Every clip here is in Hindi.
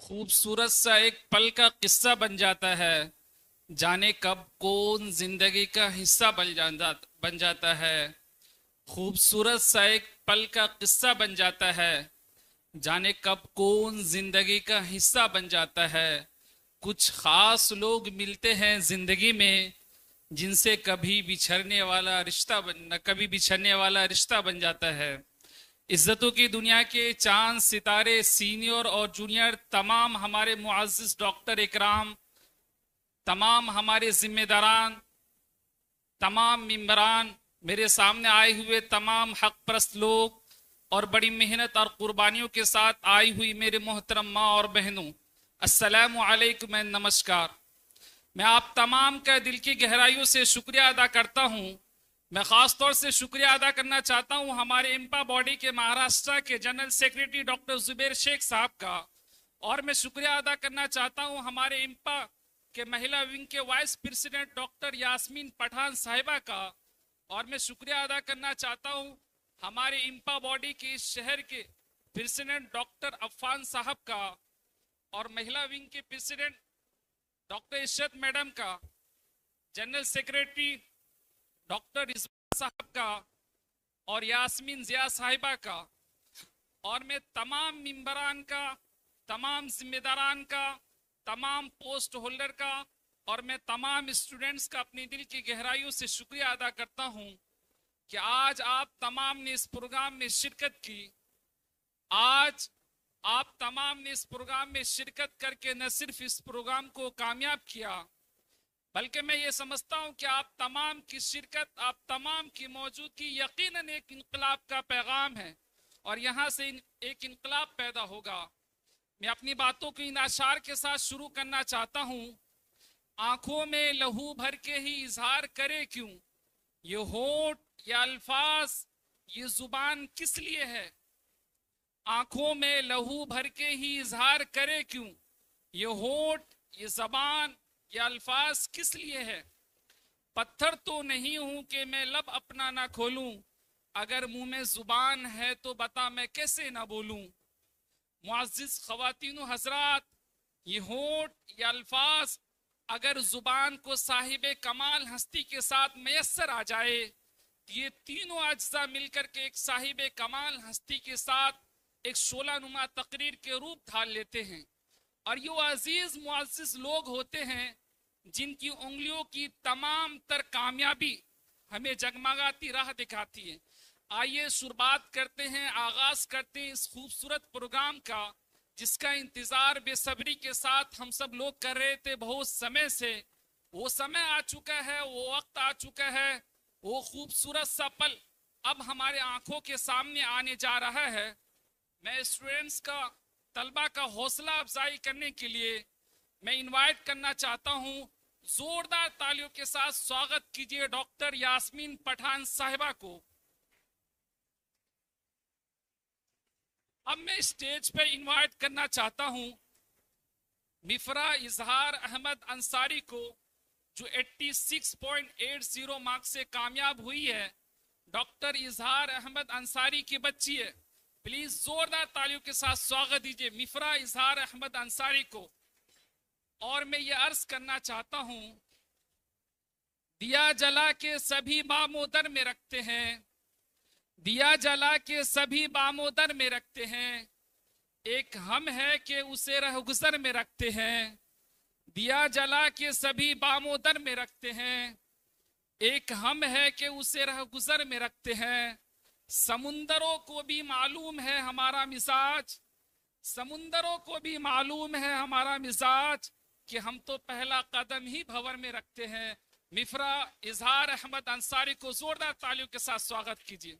खूबसूरत सा एक पल का किस्सा बन जाता है। जाने कब कौन जिंदगी का हिस्सा बन जाता है। खूबसूरत सा एक पल का किस्सा बन जाता है। जाने कब कौन जिंदगी का हिस्सा बन जाता है। कुछ खास लोग मिलते हैं जिंदगी में, जिनसे कभी बिछड़ने वाला रिश्ता बन जाता है। इज्जतों की दुनिया के चांद सितारे, सीनियर और जूनियर, तमाम हमारे मुअज्जिज डॉक्टर इकराम, तमाम हमारे जिम्मेदारान, तमाम मिंबरान, मेरे सामने आए हुए तमाम हक परस्त लोग और बड़ी मेहनत और कुर्बानियों के साथ आई हुई मेरे मोहतरम माँ और बहनों, अस्सलामु अलैकुम, नमस्कार। मैं आप तमाम का दिल की गहराइयों से शुक्रिया अदा करता हूँ। मैं खास तौर से शुक्रिया अदा करना चाहता हूँ हमारे इंपा बॉडी के महाराष्ट्र के general secretary doctor Zuber Shaikh साहब का। और मैं शुक्रिया अदा करना चाहता हूँ हमारे इंपा के महिला विंग के vice president doctor Yasmeen Pathan साहिबा का। और मैं शुक्रिया अदा करना चाहता हूँ हमारे इंपा बॉडी के इस शहर के प्रेसिडेंट डॉक्टर अफान साहब का, और महिला विंग के प्रेसिडेंट डॉक्टर इशरत मैडम का, जनरल सेक्रेटरी डॉक्टर रिजवान साहब का, और यास्मीन जिया साहिबा का। और मैं तमाम मिंबरान का, तमाम जिम्मेदारान का, तमाम पोस्ट होल्डर का, और मैं तमाम स्टूडेंट्स का अपनी दिल की गहराइयों से शुक्रिया अदा करता हूं कि आज आप तमाम ने इस प्रोग्राम में शिरकत की। आज आप तमाम ने इस प्रोग्राम में शिरकत करके न सिर्फ इस प्रोग्राम को कामयाब किया, बल्कि मैं ये समझता हूं कि आप तमाम की शिरकत, आप तमाम की मौजूदगी यकीनन एक इनकलाब का पैगाम है, और यहाँ से एक इनकलाब पैदा होगा। मैं अपनी बातों को इन अशार के साथ शुरू करना चाहता हूँ। आंखों में लहू भर के ही इजहार करे क्यों, ये होठ, ये अल्फाज, ये जुबान किस लिए है। आंखों में लहू भर के ही इजहार करे क्यों, ये होठ, ये जबान, ये अल्फाज किस लिए है। पत्थर तो नहीं हूं कि मैं लब अपना ना खोलूं, अगर मुंह में जुबान है तो बता मैं कैसे ना बोलूं। मुअज़्ज़िज़ ख़वातीन व हज़रात, ये होठ, ये अल्फाज अगर जुबान को साहिब कमाल हस्ती के साथ मैसर आ जाए, ये तीनों अज्जा मिलकर के एक साहिब कमाल हस्ती के साथ एक शोला नुमा तकरीर के रूप धार लेते हैं। और ये अजीज मुअज़्ज़िज़ लोग होते हैं जिनकी उंगलियों की तमाम तर कामयाबी हमें जगमगाती राह दिखाती है। आइए शुरुआत करते हैं, आगाज करते हैं इस खूबसूरत प्रोग्राम का, जिसका इंतजार बेसब्री के साथ हम सब लोग कर रहे थे बहुत समय से। वो समय आ चुका है, वो वक्त आ चुका है, वो खूबसूरत सा पल अब हमारे आंखों के सामने आने जा रहा है। मैं स्टूडेंट्स का, तलबा का हौसला अफजाई करने के लिए मैं इनवाइट करना चाहता हूं, जोरदार तालियों के साथ स्वागत कीजिए डॉक्टर यास्मीन पठान साहिबा को। अब मैं स्टेज पे इनवाइट करना चाहता हूं मिफरा इजहार अहमद अंसारी को, जो 86.80 मार्क्स से कामयाब हुई है। डॉक्टर इजहार अहमद अंसारी की बच्ची है। प्लीज जोरदार तालियों के साथ स्वागत दीजिए मिफरा इजहार अहमद अंसारी को। और मैं ये अर्ज करना चाहता हूं, दिया जला के सभी बामोदर में रखते हैं, दिया जला के सभी बामोदर में रखते हैं, एक हम है कि उसे रहगुजर में रखते हैं। दिया जला के सभी बामोदर में रखते हैं, एक हम है कि उसे रहगुजर में रखते हैं। समुंदरों को भी मालूम है हमारा मिजाज, समुंदरों को भी मालूम है हमारा मिजाज, कि हम तो पहला कदम ही भंवर में रखते हैं। मिफरा इजहार अहमद अंसारी को जोरदार तालियों के साथ स्वागत कीजिए।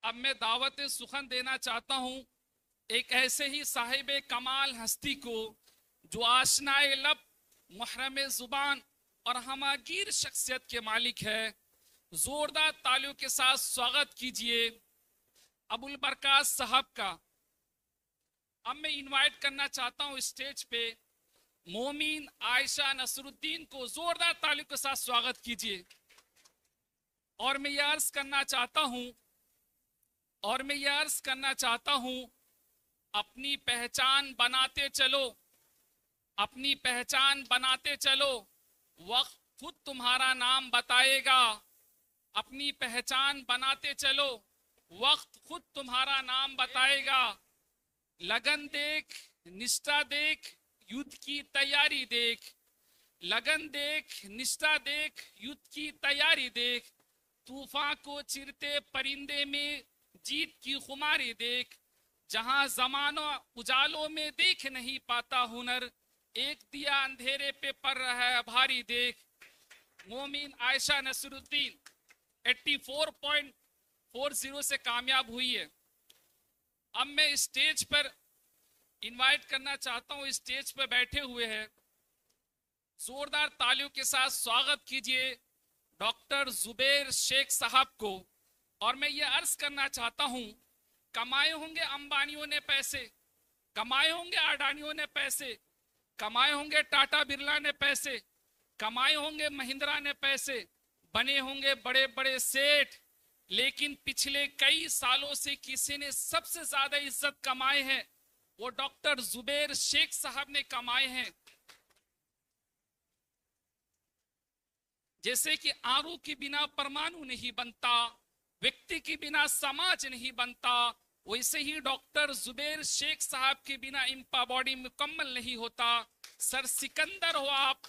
अब मैं दावत सुखन देना चाहता हूं एक ऐसे ही साहिब कमाल हस्ती को, जो आशनाए लब, मुहर्रम जुबान और हमागीर शख्सियत के मालिक है। जोरदार तालियों के साथ स्वागत कीजिए अबुल बरकात साहब का। अब मैं इनवाइट करना चाहता हूं स्टेज पे मोमिन आयशा नसरुद्दीन को जोरदार तालियों के साथ स्वागत कीजिए। और मैं यह अर्ज करना चाहता हूं अपनी पहचान बनाते चलो, अपनी पहचान बनाते चलो, वक्त खुद तुम्हारा नाम बताएगा। अपनी पहचान बनाते चलो, वक्त खुद तुम्हारा नाम बताएगा। लगन देख, निष्ठा देख, युद्ध की तैयारी देख। लगन देख, निष्ठा देख, युद्ध की तैयारी देख। तूफान को चिरते परिंदे में जीत की खुमारी देख। जहां जमाना उजालों में देख नहीं पाता हुनर, एक दिया अंधेरे पे पड़ रहा है भारी देख। मोमिन आयशा नसरुद्दीन 84.40 से कामयाब हुई है। अब मैं स्टेज पर इनवाइट करना चाहता हूं, स्टेज पर बैठे हुए हैं, जोरदार तालियों के साथ स्वागत कीजिए डॉक्टर जुबैर शेख साहब को। और मैं ये अर्ज करना चाहता हूं, कमाए होंगे अंबानियों ने पैसे, कमाए होंगे अडानियों ने पैसे, कमाए होंगे टाटा बिरला ने पैसे, कमाए होंगे महिंद्रा ने पैसे, बने होंगे बड़े बड़े सेठ, लेकिन पिछले कई सालों से किसी ने सबसे ज्यादा इज्जत कमाए हैं वो डॉक्टर जुबैर शेख साहब ने कमाए हैं। जैसे कि आरू के बिना परमाणु नहीं बनता, व्यक्ति के बिना समाज नहीं बनता, वैसे ही डॉक्टर जुबैर शेख साहब के बिना इंपा बॉडी मुकम्मल नहीं होता। सर सिकंदर हो आप,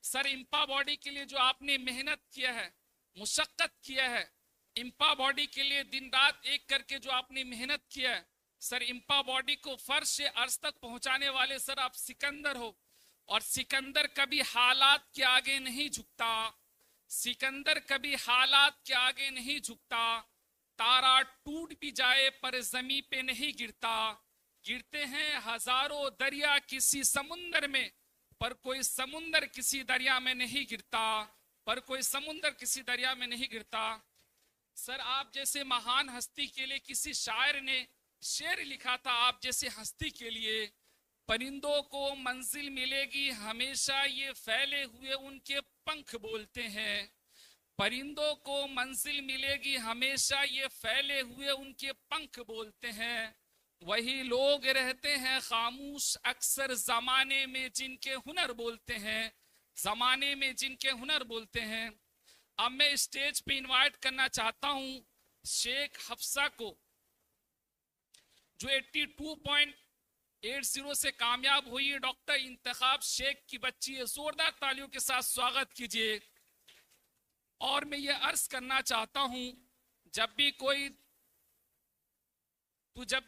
सर इंपा बॉडी के लिए जो आपने मेहनत किया है, मुशक्कत किया है, इंपा बॉडी के लिए दिन रात एक करके जो आपने मेहनत किया है, सर इंपा बॉडी को फर्श से अर्श तक पहुंचाने वाले सर आप सिकंदर हो। और सिकंदर कभी हालात के आगे नहीं झुकता, सिकंदर कभी हालात के आगे नहीं झुकता। तारा टूट भी जाए पर जमीन पे नहीं गिरता। गिरते हैं हजारों दरिया किसी समुंदर में, पर कोई समुंदर किसी दरिया में नहीं गिरता, पर कोई समुंदर किसी दरिया में नहीं गिरता। सर आप जैसे महान हस्ती के लिए किसी शायर ने शेर लिखा था, आप जैसे हस्ती के लिए परिंदों को मंजिल मिलेगी हमेशा ये फैले हुए उनके पंख बोलते हैं। परिंदों को मंजिल मिलेगी हमेशा ये फैले हुए उनके पंख बोलते हैं। वही लोग रहते हैं खामोश अक्सर जमाने में जिनके हुनर बोलते हैं, जमाने में जिनके हुनर बोलते हैं। अब मैं स्टेज पे इनवाइट करना चाहता हूं शेख हफ्सा को, जो 82.80 से कामयाब हुई है। डॉक्टर इंतखाब शेख की बच्ची है, जोरदार तालियों के साथ स्वागत कीजिए। और मैं ये अर्ज करना चाहता हूं, जब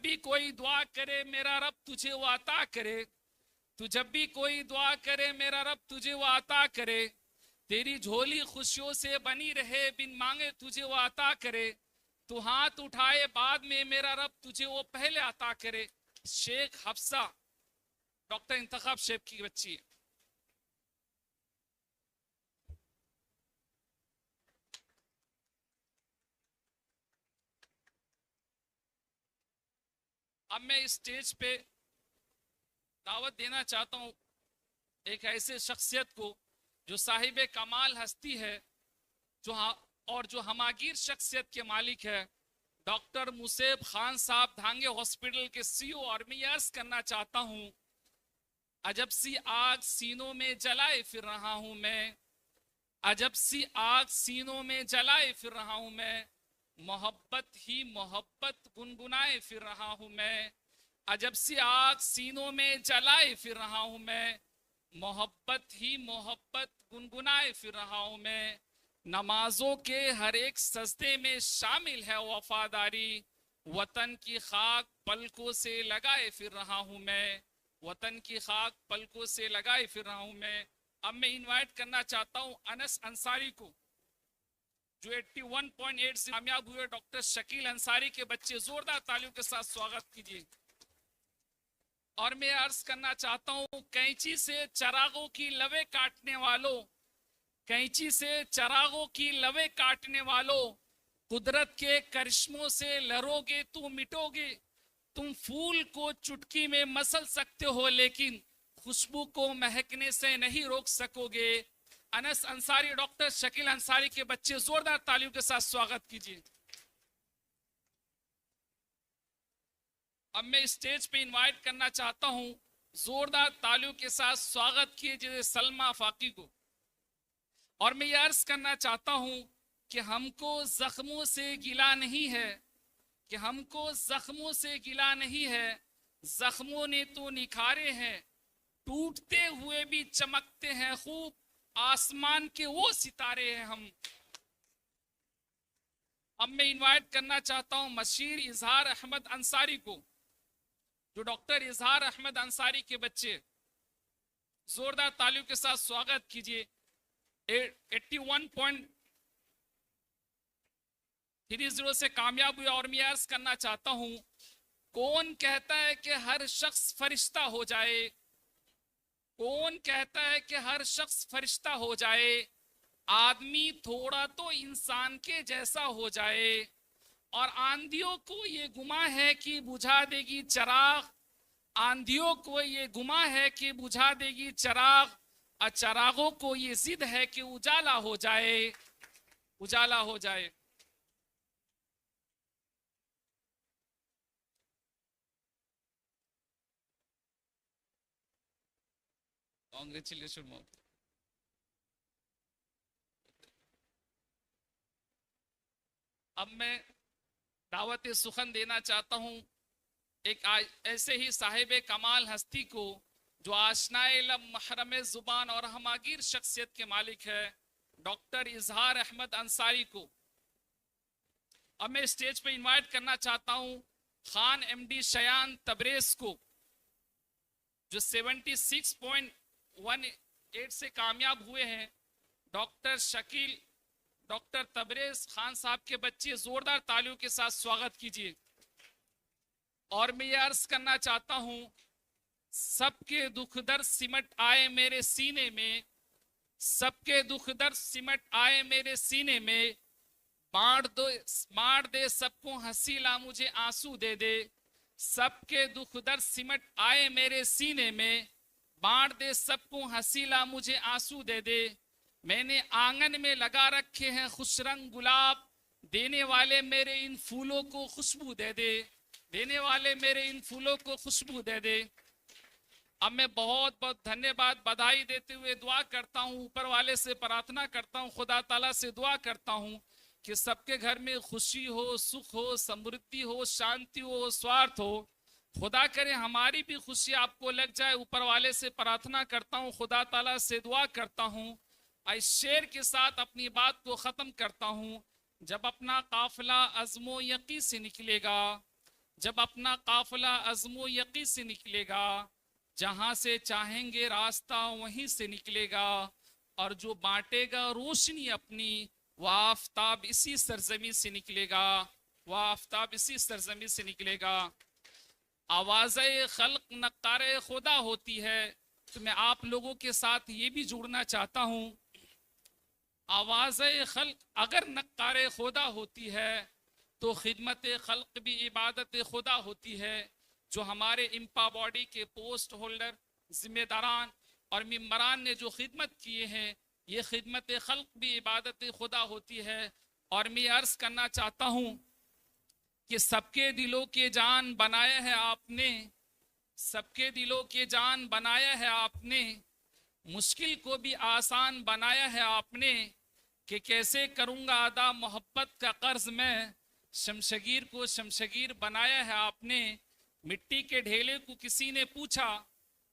भी कोई दुआ करे मेरा रब तुझे वो अता करे, तू जब भी कोई दुआ करे मेरा रब तुझे वो अता करे। तेरी झोली खुशियों से बनी रहे बिन मांगे तुझे वो अता करे। तू हाथ उठाए बाद में मेरा रब तुझे वो पहले अता करे। शेख हफ्सा डॉक्टर इंतखाब शेख की बच्ची है। अब मैं इस स्टेज पे दावत देना चाहता हूं एक ऐसे शख्सियत को जो साहिब कमाल हस्ती है, जो हमागीर शख्सियत के मालिक है, डॉक्टर मुसेब खान साहब धांगे हॉस्पिटल के सीईओ। और मैं अर्ज करना चाहता हूं, अजब सी आग सीनों में जलाए फिर रहा हूं मैं, अजब सी आग सीनों में जलाए फिर रहा हूं मैं, मोहब्बत ही मोहब्बत गुनगुनाए फिर रहा हूं मैं। अजब सी आग सीनों में जलाए फिर रहा हूं मैं, मोहब्बत ही मोहब्बत गुनगुनाए फिर रहा हूं मैं। नमाजों के हर एक सजदे में शामिल है वफादारी, वतन की खाक पलकों से लगाए फिर रहा हूं मैं, वतन की खाक पलकों से लगाए फिर रहा हूं मैं। अब मैं इनवाइट करना चाहता हूं अनस अंसारी को, जो 81.8 से कामयाब हुए डॉक्टर शकील अंसारी के बच्चे। जोरदार तालियों के साथ स्वागत कीजिए। और मैं अर्ज करना चाहता हूं, कैंची से चरागों की लवे काटने वालों, कैंची से चरागों की लवे काटने वालों, कुदरत के करिश्मों से लड़ोगे तो मिटोगे। तुम फूल को चुटकी में मसल सकते हो लेकिन खुशबू को महकने से नहीं रोक सकोगे। अनस अंसारी, डॉक्टर शकील अंसारी के बच्चे, जोरदार तालियों के साथ स्वागत कीजिए। अब मैं स्टेज पे इनवाइट करना चाहता हूं, जोरदार तालियों के साथ स्वागत कीजिए सलमा फाकी को। और मैं ये अर्ज करना चाहता हूं कि हमको जख्मों से गिला नहीं है, कि हमको जख्मों से गिला नहीं है। जख्मों ने तो निखारे हैं, टूटते हुए भी चमकते हैं खूब, आसमान के वो सितारे हैं हम। अब मैं इनवाइट करना चाहता हूं मशीर इजहार अहमद अंसारी को, जो डॉक्टर इजहार अहमद अंसारी के बच्चे, जोरदार तालियों के साथ स्वागत कीजिए। 81.30 से कामयाब हुआ। और मैं अर्ज करना चाहता हूं, कौन कहता है कि हर शख्स फरिश्ता हो जाए? कौन कहता है कि हर शख्स फरिश्ता हो जाए? आदमी थोड़ा तो इंसान के जैसा हो जाए। और आंधियों को ये गुमा है कि बुझा देगी चिराग, आंधियों को ये गुमा है कि बुझा देगी चिराग, और चिरागों को ये जिद है कि उजाला हो जाए, उजाला हो जाए। कांग्रेचुलेशन मोम। अब मैं दावत सुखन देना चाहता हूं एक ऐसे ही साहिब कमाल हस्ती को, जो आशनाए लब महरम जुबान और हमागीर शख्सियत के मालिक है, डॉक्टर इजहार अहमद अंसारी को। अब मैं स्टेज पे इनवाइट करना चाहता हूं खान एमडी शयान तबरेज को, जो 76.18 से कामयाब हुए हैं। डॉक्टर शकील, डॉक्टर तबरेज खान साहब के बच्चे, जोरदार तालियों के साथ स्वागत कीजिए। और मैं ये अर्ज करना चाहता हूं, सबके दुख दर्द सिमट आए मेरे सीने में, सबके दुख दर्द सिमट आए मेरे सीने में, बांट दे सबको हंसी ला मुझे आंसू दे दे। सबके दुख दर्द सिमट आए मेरे सीने में, बांट दे सबको हंसी ला मुझे आंसू दे दे। मैंने आंगन में लगा रखे हैं खुशरंग गुलाब, देने वाले मेरे इन फूलों को खुशबू दे दे, देने वाले मेरे इन फूलों को खुशबू दे दे। अब मैं बहुत बहुत धन्यवाद, बधाई देते हुए दुआ करता हूँ, ऊपर वाले से प्रार्थना करता हूँ, खुदा ताला से दुआ करता हूँ कि सबके घर में खुशी हो, सुख हो, समृद्धि हो, शांति हो, स्वार्थ हो। खुदा करे हमारी भी खुशी आपको लग जाए। ऊपर वाले से प्रार्थना करता हूँ, खुदा ताला से दुआ करता हूँ। इस शेर के साथ अपनी बात को ख़त्म करता हूँ। जब अपना काफिला अज़्मो यकी से निकलेगा, जब अपना काफिला अज़्मो यकी से निकलेगा, जहाँ से चाहेंगे रास्ता वहीं से निकलेगा, और जो बांटेगा रोशनी अपनी, वह आफताब इसी सरजमी से निकलेगा, वह आफताब इसी सरजमी से निकलेगा। आवाज़े खल्क नक्कारे खुदा होती है, तो मैं आप लोगों के साथ ये भी जुड़ना चाहता हूँ। आवाज़े खल्क अगर नक्कारे खुदा होती है, तो खिदमत खल्क भी इबादत खुदा होती है। जो हमारे इम्पा बॉडी के पोस्ट होल्डर, जिम्मेदारान और मेम्बरान ने जो खिदमत किए हैं, ये खिदमत खल्क भी इबादत खुदा होती है। और मैं अर्ज करना चाहता हूँ कि सबके दिलों के जान बनाया है आपने, सबके दिलों के जान बनाया है आपने, मुश्किल को भी आसान बनाया है आपने, कि कैसे करूँगा अदा मोहब्बत का कर्ज मैं, शमशगीर को शमशगीर बनाया है आपने। मिट्टी के ढेले को किसी ने पूछा,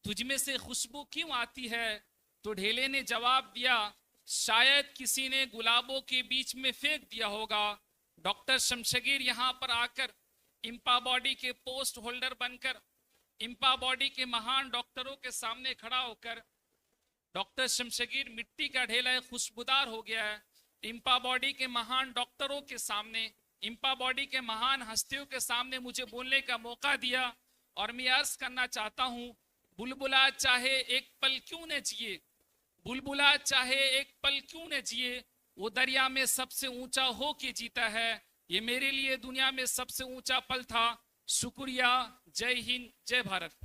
तुझ में से खुशबू क्यों आती है? तो ढेले ने जवाब दिया, शायद किसी ने गुलाबों के बीच में फेंक दिया होगा। डॉक्टर शमशगीर यहाँ पर आकर इम्पा बॉडी के पोस्ट होल्डर बनकर, इम्पा बॉडी के महान डॉक्टरों के सामने खड़ा होकर, डॉक्टर शमशगीर मिट्टी का ढेला खुशबूदार हो गया है। इम्पा बॉडी के महान डॉक्टरों के सामने, इम्पा बॉडी के महान हस्तियों के सामने मुझे बोलने का मौका दिया। और मैं अर्ज करना चाहता हूँ, बुलबुला चाहे एक पल क्यों न जिए, बुलबुला चाहे एक पल क्यों न जिए, वो दरिया में सबसे ऊंचा हो के जीता है। ये मेरे लिए दुनिया में सबसे ऊंचा पल था। शुक्रिया। जय हिंद, जय भारत।